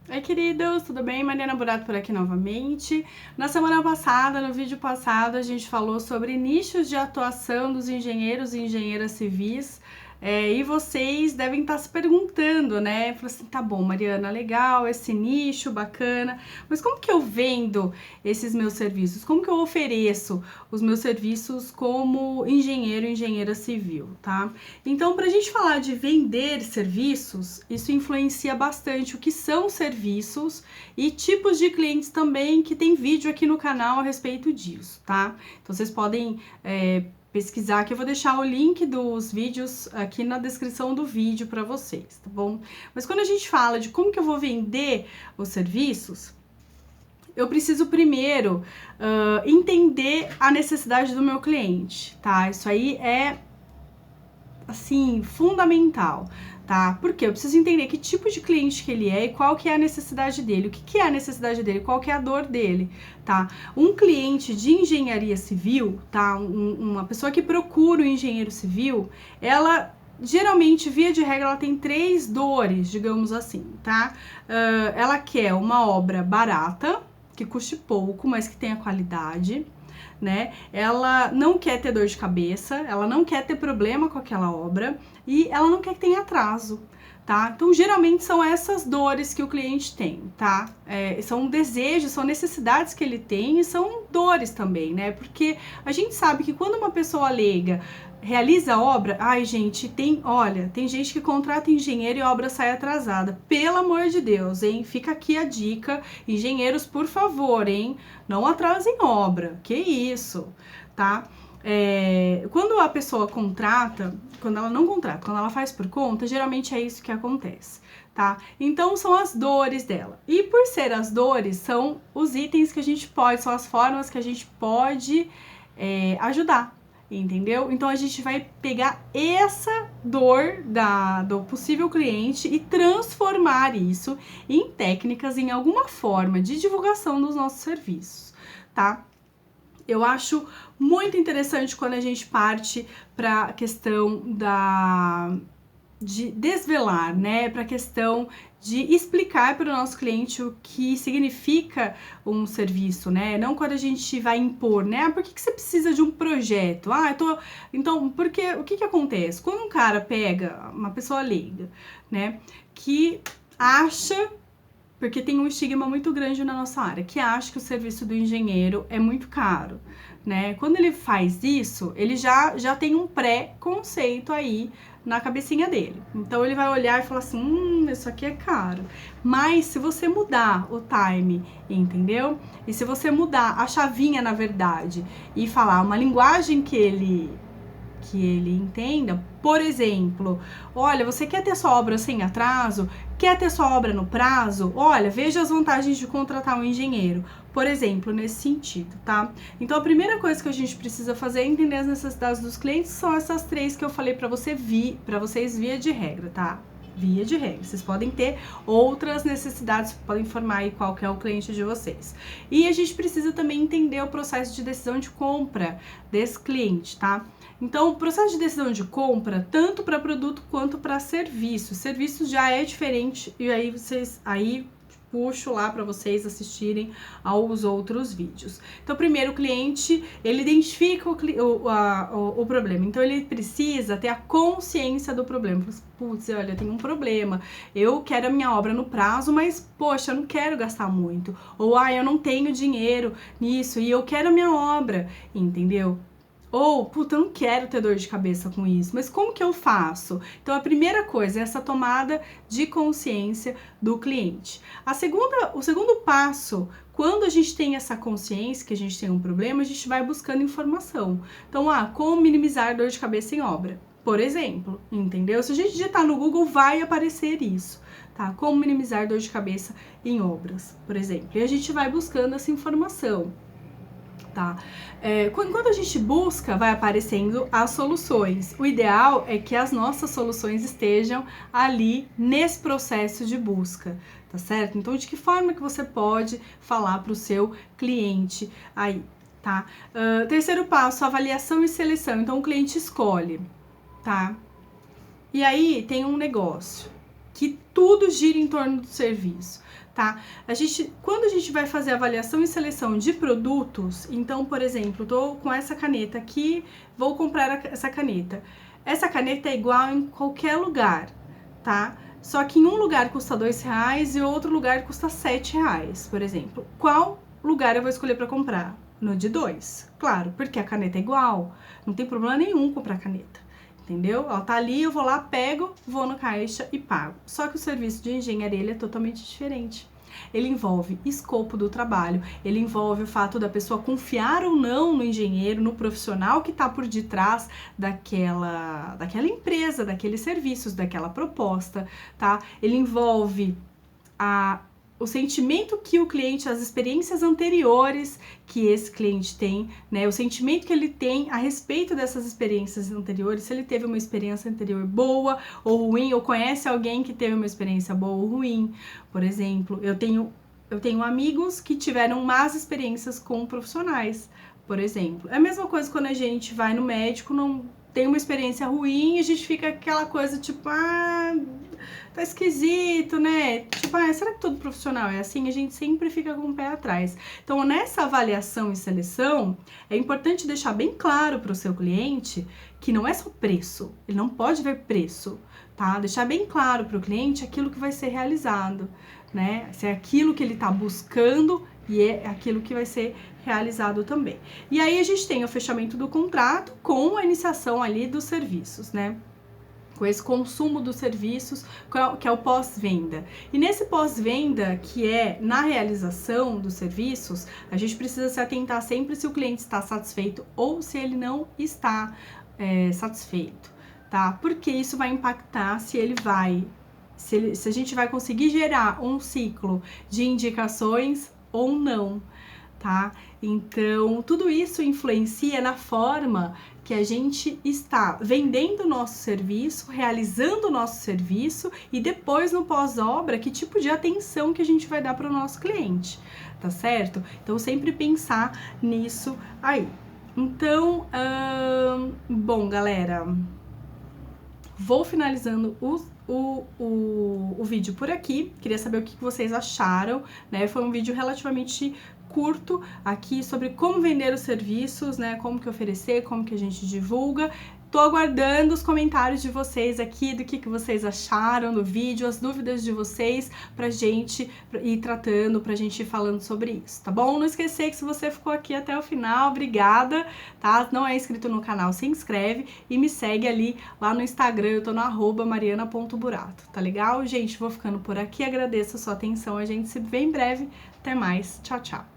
Oi, queridos, tudo bem? Mariana Burato por aqui novamente. Na semana passada, no vídeo passado, a gente falou sobre nichos de atuação dos engenheiros e engenheiras civis. E vocês devem estar se perguntando, né? Falei assim, tá bom, Mariana, legal, esse nicho, bacana, mas como que eu vendo esses meus serviços? Como que eu ofereço os meus serviços como engenheiro e engenheira civil, tá? Então, para a gente falar de vender serviços, isso influencia bastante o que são serviços e tipos de clientes também, que tem vídeo aqui no canal a respeito disso, tá? Então, vocês podem pesquisar, que eu vou deixar o link dos vídeos aqui na descrição do vídeo para vocês, tá bom? Mas quando a gente fala de como que eu vou vender os serviços, eu preciso primeiro entender a necessidade do meu cliente, tá? Isso aí é, assim, fundamental, tá? Porque eu preciso entender que tipo de cliente que ele é e qual que é a necessidade dele, o que que é a necessidade dele, qual que é a dor dele, tá? Um cliente de engenharia civil, tá? Uma pessoa que procura um engenheiro civil, ela geralmente, via de regra, ela tem 3 dores, digamos assim, tá? Ela quer uma obra barata, que custe pouco, mas que tenha qualidade, né? Ela não quer ter dor de cabeça, ela não quer ter problema com aquela obra e ela não quer que tenha atraso, tá? Então, geralmente são essas dores que o cliente tem, tá? São desejos, são necessidades que ele tem e são dores também, né? Porque a gente sabe que quando uma pessoa leiga realiza a obra, ai gente, tem gente que contrata engenheiro e a obra sai atrasada, pelo amor de Deus, hein? Fica aqui a dica, engenheiros, por favor, hein? Não atrasem obra, que isso, tá? Quando a pessoa contrata, quando ela não contrata, quando ela faz por conta, geralmente é isso que acontece, tá? Então são as dores dela. E por ser as dores, são os itens que a gente pode, são as formas que a gente pode ajudar, entendeu? Então a gente vai pegar essa dor do possível cliente e transformar isso em técnicas, em alguma forma de divulgação dos nossos serviços, tá? Eu acho muito interessante quando a gente parte para a questão de desvelar, né? Para a questão de explicar para o nosso cliente o que significa um serviço, né? Não quando a gente vai impor, né? Ah, por que você precisa de um projeto? Então, porque o que acontece? Quando um cara pega uma pessoa leiga, né? Que acha, porque tem um estigma muito grande na nossa área, que acha que o serviço do engenheiro é muito caro, né? Quando ele faz isso, ele já tem um pré-conceito aí na cabecinha dele. Então ele vai olhar e falar assim, isso aqui é caro. Mas se você mudar o time, entendeu? E se você mudar a chavinha, na verdade, e falar uma linguagem que ele entenda, por exemplo, olha, você quer ter sua obra sem atraso? Quer ter sua obra no prazo? Olha, veja as vantagens de contratar um engenheiro, por exemplo, nesse sentido, tá? Então, a primeira coisa que a gente precisa fazer é entender as necessidades dos clientes, são essas 3 que eu falei para vocês via de regra, tá? Via de regra. Vocês podem ter outras necessidades, podem informar aí qual que é o cliente de vocês. E a gente precisa também entender o processo de decisão de compra desse cliente, tá? Então, o processo de decisão de compra, tanto para produto quanto para serviço. Serviço já é diferente, e aí puxo lá para vocês assistirem aos outros vídeos. Então, primeiro, o cliente, ele identifica o problema. Então, ele precisa ter a consciência do problema. Putz, olha, eu tenho um problema. Eu quero a minha obra no prazo, mas, poxa, eu não quero gastar muito. Ou, eu não tenho dinheiro nisso e eu quero a minha obra, entendeu? Ou, puta, eu não quero ter dor de cabeça com isso, mas como que eu faço? Então, a primeira coisa é essa tomada de consciência do cliente. O segundo passo, quando a gente tem essa consciência que a gente tem um problema, a gente vai buscando informação. Então, como minimizar dor de cabeça em obra? Por exemplo, entendeu? Se a gente digitar no Google, vai aparecer isso, tá? Como minimizar dor de cabeça em obras, por exemplo. E a gente vai buscando essa informação. Tá? Quando a gente busca, vai aparecendo as soluções. O ideal é que as nossas soluções estejam ali nesse processo de busca, tá certo? Então, de que forma que você pode falar para o seu cliente aí, tá? Terceiro passo, avaliação e seleção. Então, o cliente escolhe, tá? E aí tem um negócio. que tudo gira em torno do serviço, tá? Quando a gente vai fazer avaliação e seleção de produtos, então, por exemplo, tô com essa caneta aqui, vou comprar essa caneta. Essa caneta é igual em qualquer lugar, tá? Só que em um lugar custa R$2 e outro lugar custa R$7, por exemplo. Qual lugar eu vou escolher para comprar? No de 2, claro, porque a caneta é igual, não tem problema nenhum comprar caneta, entendeu? Ela tá ali, eu vou lá, pego, vou no caixa e pago. Só que o serviço de engenharia, ele é totalmente diferente. Ele envolve escopo do trabalho, ele envolve o fato da pessoa confiar ou não no engenheiro, no profissional que está por detrás daquela empresa, daqueles serviços, daquela proposta, tá? Ele envolve o sentimento que o cliente, as experiências anteriores que esse cliente tem, né? O sentimento que ele tem a respeito dessas experiências anteriores, se ele teve uma experiência anterior boa ou ruim, ou conhece alguém que teve uma experiência boa ou ruim. Por exemplo, eu tenho amigos que tiveram más experiências com profissionais, por exemplo. É a mesma coisa quando a gente vai no médico, não tem uma experiência ruim e a gente fica aquela coisa tipo, tá esquisito, né? Tipo, será que todo profissional é assim? A gente sempre fica com o pé atrás. Então, nessa avaliação e seleção, é importante deixar bem claro para o seu cliente que não é só preço, ele não pode ver preço, tá? Deixar bem claro para o cliente aquilo que vai ser realizado, né? Se é aquilo que ele tá buscando e é aquilo que vai ser realizado também. E aí a gente tem o fechamento do contrato com a iniciação ali dos serviços, né? Com esse consumo dos serviços, que é o pós-venda. E nesse pós-venda, que é na realização dos serviços, a gente precisa se atentar sempre se o cliente está satisfeito ou se ele não está satisfeito, tá? Porque isso vai impactar se a gente vai conseguir gerar um ciclo de indicações ou não, tá? Então, tudo isso influencia na forma que a gente está vendendo o nosso serviço, realizando o nosso serviço e depois no pós-obra, que tipo de atenção que a gente vai dar para o nosso cliente, tá certo? Então, sempre pensar nisso aí. Então, bom, galera, vou finalizando o vídeo por aqui. Queria saber o que vocês acharam, né? Foi um vídeo relativamente curto aqui sobre como vender os serviços, né? Como que oferecer, como que a gente divulga. Tô aguardando os comentários de vocês aqui, do que vocês acharam do vídeo, as dúvidas de vocês, pra gente ir tratando, pra gente ir falando sobre isso, tá bom? Não esquecer que se você ficou aqui até o final, obrigada, tá? Não é inscrito no canal, se inscreve e me segue ali lá no Instagram, eu tô no @mariana.burato, tá legal? Gente, vou ficando por aqui, agradeço a sua atenção, a gente se vê em breve, até mais, tchau, tchau!